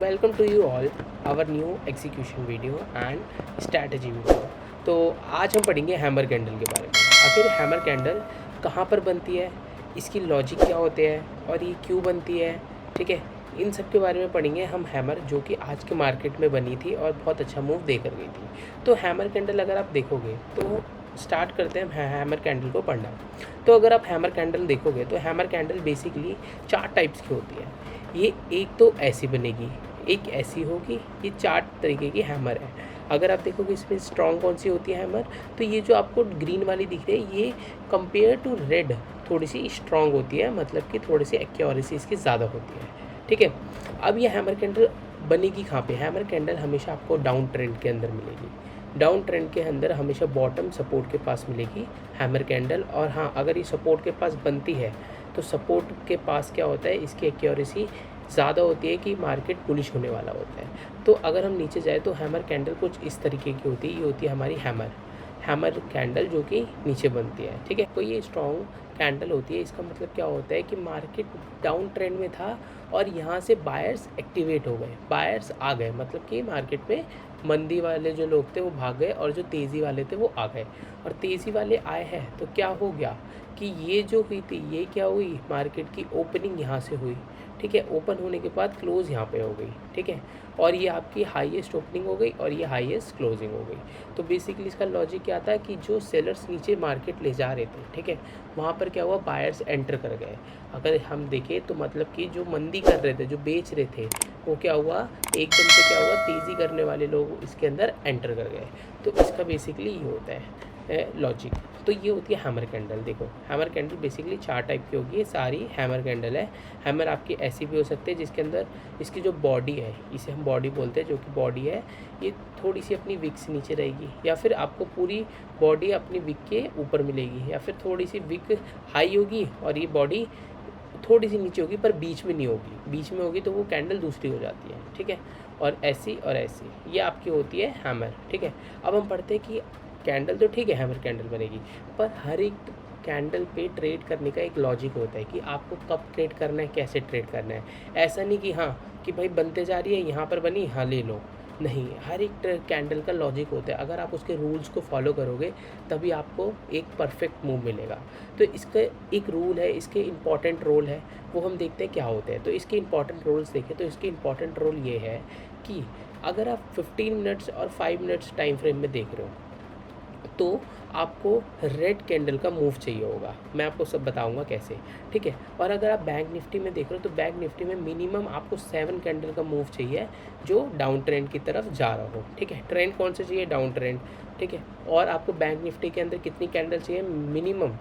Welcome to you all our new execution video and strategy video. तो आज हम पढ़ेंगे हैमर कैंडल के बारे में। आखिर हैमर कैंडल कहाँ पर बनती है, इसकी लॉजिक क्या होते हैं और ये क्यों बनती है, ठीक है। इन सब के बारे में पढ़ेंगे हम। हैमर जो कि आज के मार्केट में बनी थी और बहुत अच्छा मूव दे कर गई थी। तो हैमर कैंडल अगर आप देखोगे तो स्टार्ट करते हैं हैमर कैंडल को पढ़ना। तो अगर आप हैमर कैंडल देखोगे तो हैमर कैंडल बेसिकली 4 टाइप्स की होती है। ये एक तो ऐसी बनेगी, एक ऐसी होगी, ये 4 तरीके की हैमर है। अगर आप देखोगे इसमें स्ट्रॉन्ग कौन सी होती है हैमर, तो ये जो आपको ग्रीन वाली दिख रही है ये कंपेयर टू रेड थोड़ी सी स्ट्रॉन्ग होती है, मतलब कि थोड़ी सी एक्यूरेसी इसकी ज़्यादा होती है, ठीक है। अब ये हैमर कैंडल बनेगी कहाँ पे? हैमर कैंडल हमेशा आपको डाउन ट्रेंड के अंदर मिलेगी। डाउन ट्रेंड के अंदर हमेशा बॉटम सपोर्ट के पास मिलेगी हैमर कैंडल। और हाँ, अगर ये सपोर्ट के पास बनती है तो सपोर्ट के पास क्या होता है, इसकी एक्यूरेसी ज़्यादा होती है कि मार्केट बुलिश होने वाला होता है। तो अगर हम नीचे जाए तो हैमर कैंडल कुछ इस तरीके की होती है। ये होती है हमारी हैमर कैंडल जो कि नीचे बनती है, ठीक है। तो ये स्ट्रॉन्ग कैंडल होती है। इसका मतलब क्या होता है कि मार्केट डाउन ट्रेंड में था और यहाँ से बायर्स एक्टिवेट हो गए, बायर्स आ गए, मतलब कि मार्केट में मंदी वाले जो लोग थे वो भाग गए और जो तेज़ी वाले थे वो आ गए। और तेज़ी वाले आए हैं तो क्या हो गया कि ये जो हुई थी ये क्या हुई, मार्केट की ओपनिंग यहाँ से हुई, ठीक है। ओपन होने के बाद क्लोज़ यहाँ पे हो गई, ठीक है। और ये आपकी हाईएस्ट ओपनिंग हो गई और ये हाईएस्ट क्लोजिंग हो गई। तो बेसिकली इसका लॉजिक क्या था कि जो सेलर्स नीचे मार्केट ले जा रहे थे, ठीक है, वहाँ पर क्या हुआ, बायर्स एंटर कर गए। अगर हम देखें तो मतलब कि जो मंदी कर रहे थे, जो बेच रहे थे, वो क्या हुआ, एकदम से क्या हुआ, तेज़ी करने वाले लोग इसके अंदर एंटर कर गए। तो इसका बेसिकली ये होता है लॉजिक। तो ये होती है हैमर कैंडल। देखो हैमर कैंडल बेसिकली 4 टाइप की होगी, ये सारी हैमर कैंडल है। हैमर आपकी ऐसी भी हो सकती है जिसके अंदर इसकी जो बॉडी है, इसे हम बॉडी बोलते हैं, जो कि बॉडी है ये थोड़ी सी अपनी विक से नीचे रहेगी, या फिर आपको पूरी बॉडी अपनी विक के ऊपर मिलेगी, या फिर थोड़ी सी विक हाई होगी और ये बॉडी थोड़ी सी नीचे होगी पर बीच में नहीं होगी। बीच में होगी तो वो कैंडल दूसरी हो जाती है, ठीक है। और ऐसी और ऐसी ये आपकी होती है हैमर, ठीक है। अब हम पढ़ते हैं कि कैंडल तो ठीक है हैमर कैंडल बनेगी, पर हर एक कैंडल पे ट्रेड करने का एक लॉजिक होता है कि आपको कब ट्रेड करना है, कैसे ट्रेड करना है। ऐसा नहीं कि हाँ कि भाई बनते जा रही है, यहाँ पर बनी, हाँ ले लो, नहीं। हर एक कैंडल का लॉजिक होता है। अगर आप उसके रूल्स को फॉलो करोगे तभी आपको एक परफेक्ट मूव मिलेगा। तो इसका एक रूल है, इसके इंपॉर्टेंट रोल है, वो हम देखते हैं क्या होते हैं। तो इसके इंपॉर्टेंट रोल्स देखें तो इसके इंपॉर्टेंट रोल ये है कि अगर आप 15 मिनट्स और 5 मिनट्स टाइम फ्रेम में देख रहे हो तो आपको रेड कैंडल का मूव चाहिए होगा। मैं आपको सब बताऊंगा कैसे, ठीक है। और अगर आप बैंक निफ्टी में देख रहे हो तो बैंक निफ्टी में मिनिमम आपको 7 कैंडल का मूव चाहिए जो डाउन ट्रेंड की तरफ जा रहा हो, ठीक है। ट्रेंड कौन सा चाहिए, डाउन ट्रेंड, ठीक है। और आपको बैंक निफ्टी के अंदर कितनी कैंडल चाहिए, मिनिमम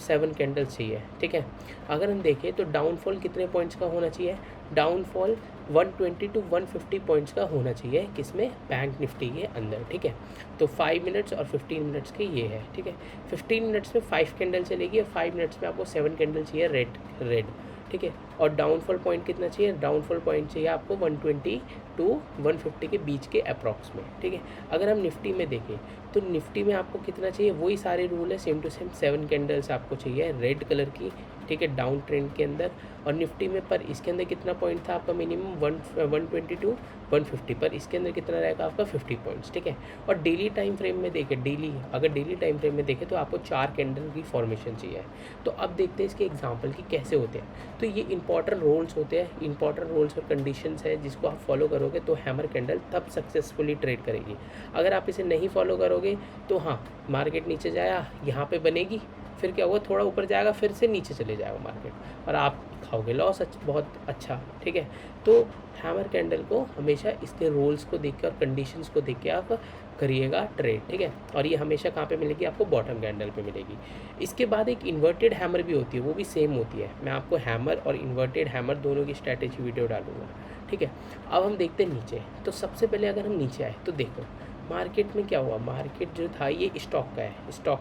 7 कैंडल चाहिए, ठीक है। अगर हम देखें तो डाउनफॉल कितने पॉइंट्स का होना चाहिए, डाउनफॉल 120 टू 150 पॉइंट्स का होना चाहिए, किसमें, बैंक निफ्टी के अंदर, ठीक है। तो 5 मिनट्स और 15 मिनट्स के ये है, ठीक है। 15 मिनट्स में 5 कैंडल चलेगी और 5 मिनट्स में आपको 7 कैंडल चाहिए रेड, ठीक है। और डाउनफॉल पॉइंट कितना चाहिए, डाउनफॉल पॉइंट चाहिए आपको 120 टू 150 के बीच के अप्रॉक्स में, ठीक है। अगर हम निफ्टी में देखें तो निफ्टी में आपको कितना चाहिए, वही सारे रूल है सेम टू सेम, 7 कैंडल्स आपको चाहिए रेड कलर की, ठीक है, डाउन ट्रेंड के अंदर। और निफ्टी में पर इसके अंदर कितना पॉइंट था आपका, मिनिमम 120 टू 150, पर इसके अंदर कितना रहेगा आपका 50 पॉइंट्स, ठीक है। और डेली टाइम फ्रेम में देखें, अगर डेली टाइम फ्रेम में देखें तो आपको 4 कैंडल की फॉर्मेशन चाहिए। तो अब देखते हैं इसके एग्जाम्पल की कैसे होते हैं। तो ये इंपॉर्टेंट रोल्स होते हैं, इंपॉर्टेंट रोल्स और कंडीशंस है जिसको आप फॉलो करोगे तो हैमर कैंडल तब सक्सेसफुली ट्रेड करेगी। अगर आप इसे नहीं फॉलो करोगे तो हाँ, मार्केट नीचे जाया, यहाँ पे बनेगी, फिर क्या हुआ, थोड़ा ऊपर जाएगा, फिर से नीचे चले जाएगा मार्केट और आप खाओगे लॉस, बहुत अच्छा, ठीक है। तो हैमर कैंडल को हमेशा इसके रोल्स को देख के और कंडीशंस को देख के आप करिएगा ट्रेड, ठीक है। और ये हमेशा कहाँ पे मिलेगी आपको, बॉटम कैंडल पे मिलेगी। इसके बाद एक इन्वर्टेड हैमर भी होती है, वो भी सेम होती है। मैं आपको हैमर और इन्वर्टेड हैमर दोनों की स्ट्रैटेजी वीडियो डालूंगा, ठीक है। अब हम देखते हैं नीचे। तो सबसे पहले अगर हम नीचे आए तो देखो मार्केट में क्या हुआ, मार्केट जो था ये स्टॉक का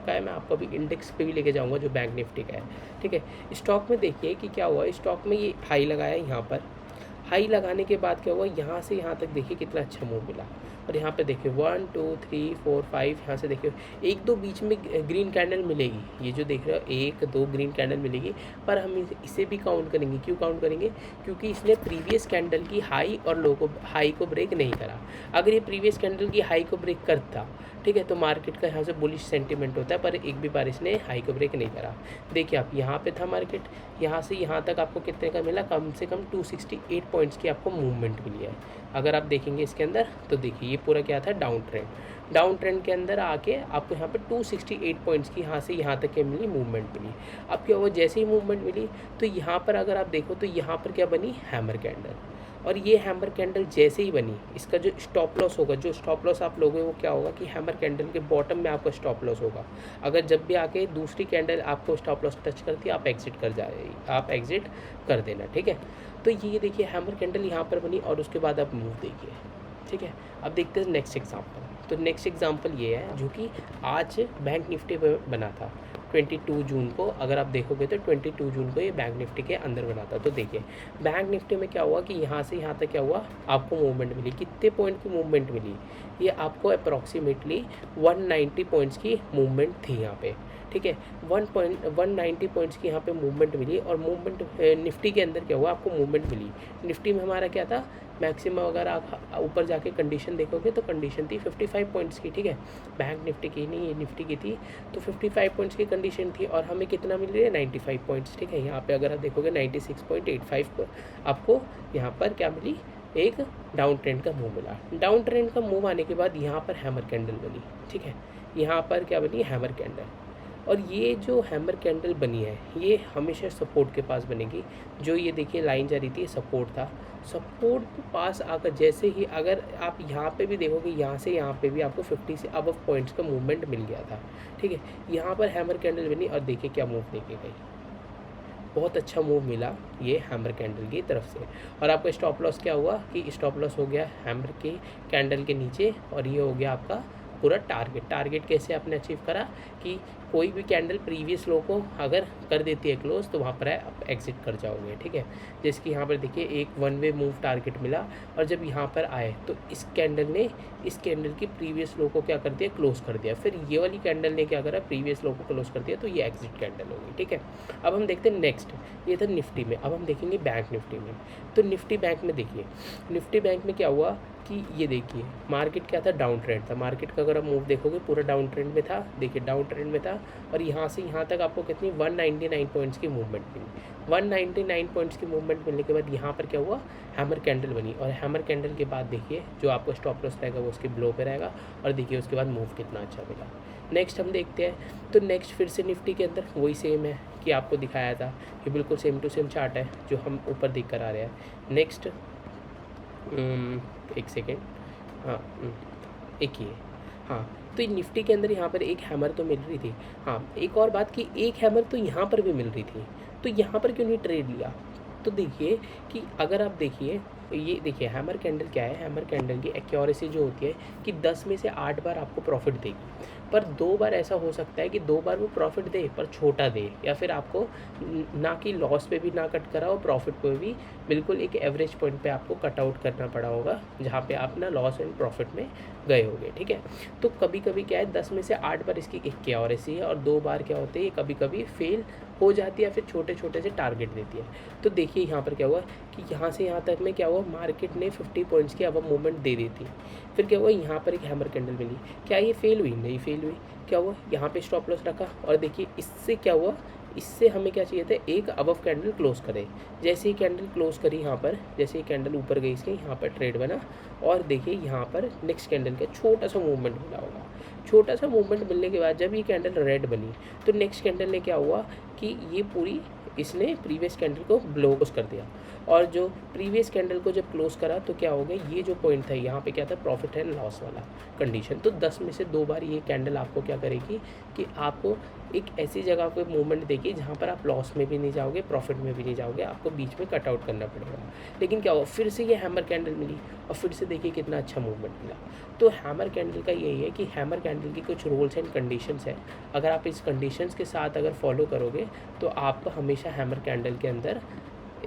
है, मैं आपको अभी इंडेक्स पे भी लेके जाऊंगा जो बैंक निफ्टी का है, ठीक है। स्टॉक में देखिए कि क्या हुआ, स्टॉक में ये हाई लगाया यहाँ पर, हाई लगाने के बाद क्या हुआ, यहाँ से यहाँ तक देखिए कितना अच्छा मूव मिला, और यहाँ पे देखिए 1 2 3 4 5, यहाँ से देखिए एक दो बीच में ग्रीन कैंडल मिलेगी, ये जो देख रहे हो एक दो ग्रीन कैंडल मिलेगी, पर हम इसे भी काउंट करेंगे। क्यों काउंट करेंगे? क्योंकि इसने प्रीवियस कैंडल की हाई और लो को हाई को ब्रेक नहीं करा। अगर ये प्रीवियस कैंडल की हाई को ब्रेक करता, ठीक है, तो मार्केट का यहाँ से बुलिश सेंटीमेंट होता है, पर एक भी बार इसने हाई को ब्रेक नहीं करा। देखिए आप यहाँ पे था मार्केट, यहाँ से यहाँ तक आपको कितने का मिला, कम से कम 268 पॉइंट्स की आपको मूवमेंट मिली है। अगर आप देखेंगे इसके अंदर तो देखिए ये पूरा क्या था, डाउन ट्रेंड के अंदर आके आपको यहाँ पे 268 पॉइंट्स की यहाँ से यहाँ तक क्या मिली, मूवमेंट मिली। अब क्या हुआ, जैसे ही मूवमेंट मिली तो यहाँ पर अगर आप देखो तो यहाँ पर क्या बनी, हैमर कैंडल, और ये हैमर कैंडल जैसे ही बनी, इसका जो स्टॉप लॉस होगा, जो स्टॉप लॉस आप लोगे वो क्या होगा कि हैमर कैंडल के बॉटम में आपका स्टॉप लॉस होगा। अगर जब भी आके दूसरी कैंडल आपको स्टॉप लॉस टच करती है, आप एग्जिट कर देना, ठीक है। तो ये देखिए हैमर कैंडल यहाँ पर बनी, और उसके बाद आप मूव देखिए, ठीक है। अब देखते हैं नेक्स्ट एग्जाम्पल। तो नेक्स्ट एग्जाम्पल ये है जो कि आज बैंक निफ्टी पे बना था 22 जून को। अगर आप देखोगे तो 22 जून को ये बैंक निफ्टी के अंदर बना था। तो देखिए बैंक निफ्टी में क्या हुआ कि यहाँ से यहाँ तक क्या हुआ, आपको मूवमेंट मिली। कितने पॉइंट की मूवमेंट मिली, ये आपको अप्रॉक्सीमेटली 190 पॉइंट्स की मूवमेंट थी यहाँ पे, ठीक है। 190 पॉइंट्स की यहाँ पे मूवमेंट मिली, और मूवमेंट निफ्टी के अंदर क्या हुआ, आपको मूवमेंट मिली। निफ्टी में हमारा क्या था, मैक्सिमम अगर आप ऊपर जाके कंडीशन देखोगे तो कंडीशन थी 55 पॉइंट्स की, ठीक है। बैंक निफ्टी की नहीं, ये निफ्टी की थी, तो 55 पॉइंट्स की कंडीशन थी, और हमें कितना मिल रही है, 95 पॉइंट्स, ठीक है। यहाँ पे अगर आप देखोगे 96.85 पर आपको यहाँ पर क्या मिली, एक डाउन ट्रेंड का मूव मिला। डाउन ट्रेंड का मूव आने के बाद यहाँ पर हैमर कैंडल बनी, ठीक है। यहाँ पर क्या बनी, हैमर कैंडल, और ये जो हैमर कैंडल बनी है ये हमेशा सपोर्ट के पास बनेगी। जो ये देखिए लाइन जा रही थी, सपोर्ट था, सपोर्ट के पास आकर जैसे ही, अगर आप यहाँ पे भी देखोगे, यहाँ से यहाँ पे भी आपको 50 से अबव पॉइंट्स का मूवमेंट मिल गया था, ठीक है। यहाँ पर हैमर कैंडल बनी, और देखिए क्या मूव देके गई, बहुत अच्छा मूव मिला ये हैमर कैंडल की तरफ से। और आपका स्टॉप लॉस क्या हुआ कि स्टॉप लॉस हो गया हैमर के कैंडल के नीचे, और ये हो गया आपका पूरा टारगेट कैसे आपने अचीव करा कि कोई भी कैंडल प्रीवियस लो को अगर कर देती है क्लोज, तो वहाँ पर आप एग्जिट कर जाओगे, ठीक है। जैसे कि यहाँ पर देखिए एक वन वे मूव टारगेट मिला, और जब यहाँ पर आए तो इस कैंडल ने इस कैंडल की प्रीवियस लो को क्या कर दिया, क्लोज कर दिया। फिर ये वाली कैंडल ने क्या करा, प्रीवियस लो को क्लोज कर दिया, तो ये एग्जिट कैंडल होगी, ठीक है। अब हम देखते हैं नेक्स्ट, ये था निफ्टी में। अब हम देखेंगे बैंक निफ्टी में। तो निफ्टी बैंक में देखिए, निफ्टी बैंक में क्या हुआ कि ये देखिए मार्केट क्या था, डाउन ट्रेंड था। मार्केट का अगर आप मूव देखोगे पूरा डाउन ट्रेंड में था, देखिए डाउन ट्रेंड में था, और यहाँ से यहाँ तक आपको कितनी 199 पॉइंट्स की मूवमेंट मिली। 199 पॉइंट्स की मूवमेंट मिलने के बाद यहाँ पर क्या हुआ, हैमर कैंडल बनी, और हैमर कैंडल के बाद देखिए जो आपको स्टॉप लॉस रहेगा वो उसके बिलो पे रहेगा, और देखिए उसके बाद मूव कितना अच्छा मिला। नेक्स्ट हम देखते हैं, तो नेक्स्ट फिर से निफ्टी के अंदर वही सेम है कि आपको दिखाया था, ये बिल्कुल सेम टू सेम चार्ट है जो हम ऊपर दिख कर आ रहे हैं। नेक्स्ट एक सेकेंड, हाँ एक ही है, हाँ। तो ये निफ्टी के अंदर यहाँ पर एक हैमर तो मिल रही थी, हाँ। एक और बात कि एक हैमर तो यहाँ पर भी मिल रही थी, तो यहाँ पर क्यों नहीं ट्रेड लिया। तो देखिए कि अगर आप देखिए, ये देखिए हैमर कैंडल क्या है, हैमर कैंडल की एक्यूरेसी जो होती है कि 10 में से 8 बार आपको प्रॉफिट देगी, पर 2 बार ऐसा हो सकता है कि 2 बार वो प्रॉफिट दे पर छोटा दे, या फिर आपको ना कि लॉस पे भी ना कट करा हो, प्रॉफिट पे भी बिल्कुल एक एवरेज पॉइंट पे आपको कट आउट करना पड़ा होगा, जहाँ पे आप ना लॉस एंड प्रॉफिट में गए होंगे, ठीक है। तो कभी कभी क्या है, 10 में से 8 बार इसकी एक्यूरेसी है, और 2 बार क्या होते हैं, कभी कभी फेल हो जाती है, फिर छोटे छोटे से टारगेट देती है। तो देखिए यहाँ पर क्या हुआ कि यहाँ से यहाँ तक में क्या हुआ, मार्केट ने 50 पॉइंट्स की अब मूवमेंट दे दी थी। फिर क्या हुआ, यहाँ पर एक हैमर कैंडल मिली, क्या ये फेल हुई, नहीं फेल हुई। क्या हुआ, यहाँ पे स्टॉप लॉस रखा, और देखिए इससे क्या हुआ, इससे हमें क्या चाहिए था, एक अबव कैंडल क्लोज करे। जैसे ही कैंडल क्लोज करी यहाँ पर, जैसे ही कैंडल ऊपर गई इसके, यहाँ पर ट्रेड बना, और देखिए यहाँ पर नेक्स्ट कैंडल का छोटा सा मूवमेंट मिला होगा। छोटा सा मूवमेंट मिलने के बाद जब ये कैंडल रेड बनी, तो नेक्स्ट कैंडल ने क्या हुआ कि ये पूरी इसने प्रीवियस कैंडल को क्लोज कर दिया, और जो प्रीवियस कैंडल को जब क्लोज करा तो क्या हो गया, ये जो पॉइंट था यहाँ पे क्या था, प्रॉफिट एंड लॉस वाला कंडीशन। तो 10 में से 2 बार ये कैंडल आपको क्या करेगी कि आपको एक ऐसी जगह पे मूवमेंट देगी जहाँ पर आप लॉस में भी नहीं जाओगे, प्रॉफिट में भी नहीं जाओगे, आपको बीच में कट आउट करना पड़ेगा। लेकिन क्या हुआ, फिर से ये हैमर कैंडल मिली, और फिर से देखिए कितना अच्छा मूवमेंट मिला। तो हैमर कैंडल का यही है कि हैमर कैंडल की कुछ रूल्स एंड कंडीशंस है, अगर आप इस कंडीशंस के साथ अगर फॉलो करोगे तो आप हमेशा हैमर कैंडल के अंदर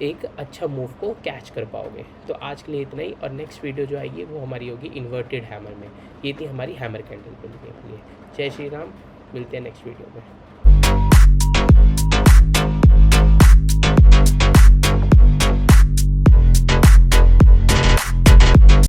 एक अच्छा मूव को कैच कर पाओगे। तो आज के लिए इतना ही, और नेक्स्ट वीडियो जो आएगी वो हमारी होगी इन्वर्टेड हैमर में। ये थी हमारी हैमर कैंडल बनने के लिए। जय श्री राम, मिलते हैं नेक्स्ट वीडियो में।